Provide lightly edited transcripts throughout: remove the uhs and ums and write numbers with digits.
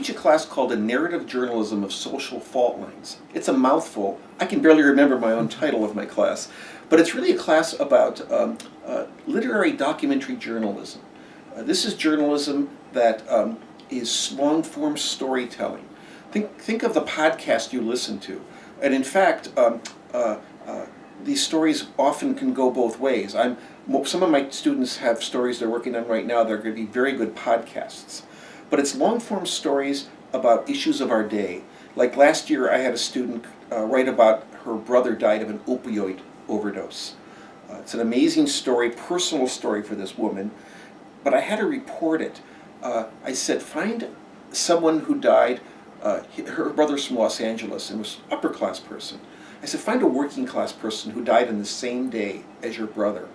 teach a class called A Narrative Journalism of Social Fault Lines. It's a mouthful. I can barely remember my own title of my class. But it's really a class about literary documentary journalism. This is journalism that is long-form storytelling. Think of the podcast you listen to. And in fact, these stories often can go both ways. Some of my students have stories they're working on right now that are going to be very good podcasts. But it's long-form stories about issues of our day. Like last year, I had a student write about her brother died of an opioid overdose. It's an amazing story, personal story for this woman, but I had to report it. I said, find someone who died. Her brother's from Los Angeles and was an upper-class person. I said, find a working-class person who died on the same day as your brother.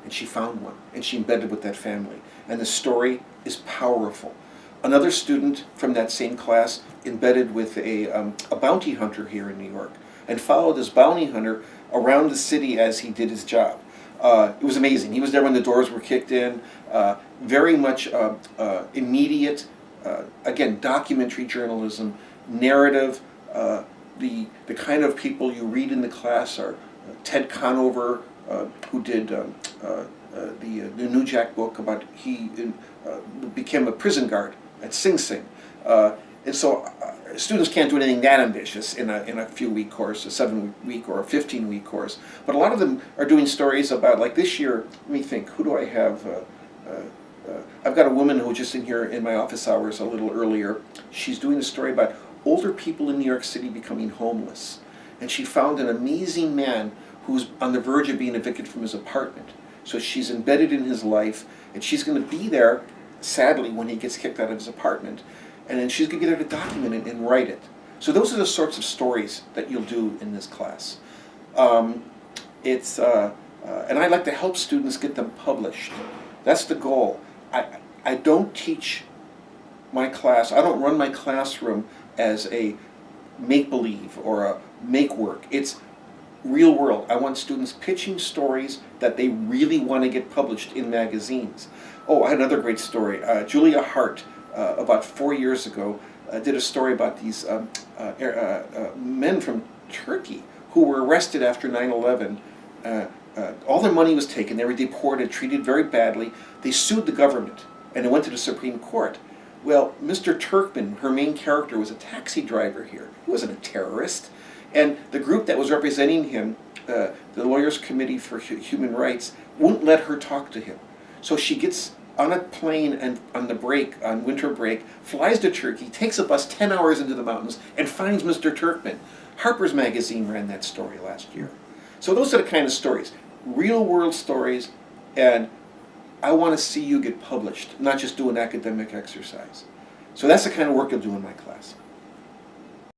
And she found one, and she embedded with that family. And the story is powerful. Another student from that same class embedded with a bounty hunter here in New York and followed this bounty hunter around the city as he did his job. It was amazing. He was there when the doors were kicked in. Very much immediate, again, documentary journalism, narrative. The kind of people you read in the class are Ted Conover, who did the New Jack book about he became a prison guard at Sing Sing. And so students can't do anything that ambitious in a few-week course, a 7-week or a 15-week course. But a lot of them are doing stories about, like this year, let me think, who do I have? I've got a woman who was just in here in my office hours a little earlier. She's doing a story about older people in New York City becoming homeless. And she found an amazing man who's on the verge of being evicted from his apartment. So she's embedded in his life, and she's going to be there, sadly, when he gets kicked out of his apartment. And then she's going to be there to document it and write it. So those are the sorts of stories that you'll do in this class. And I like to help students get them published. That's the goal. I don't teach my class, I don't run my classroom as a make-believe or a make-work. It's real world. I want students pitching stories that they really want to get published in magazines. Oh, I had another great story. Julia Hart, about 4 years ago, did a story about these men from Turkey who were arrested after 9/11. All their money was taken. They were deported, treated very badly. They sued the government, and it went to the Supreme Court. Well, Mr. Turkman, her main character, was a taxi driver here. He wasn't a terrorist. And the group that was representing him, the Lawyers Committee for Human Rights, wouldn't let her talk to him. So she gets on a plane and on the break, on winter break, flies to Turkey, takes a bus 10 hours into the mountains, and finds Mr. Turkman. Harper's Magazine ran that story last year. So those are the kind of stories, real world stories, and I want to see you get published, not just do an academic exercise. So that's the kind of work you'll do in my class.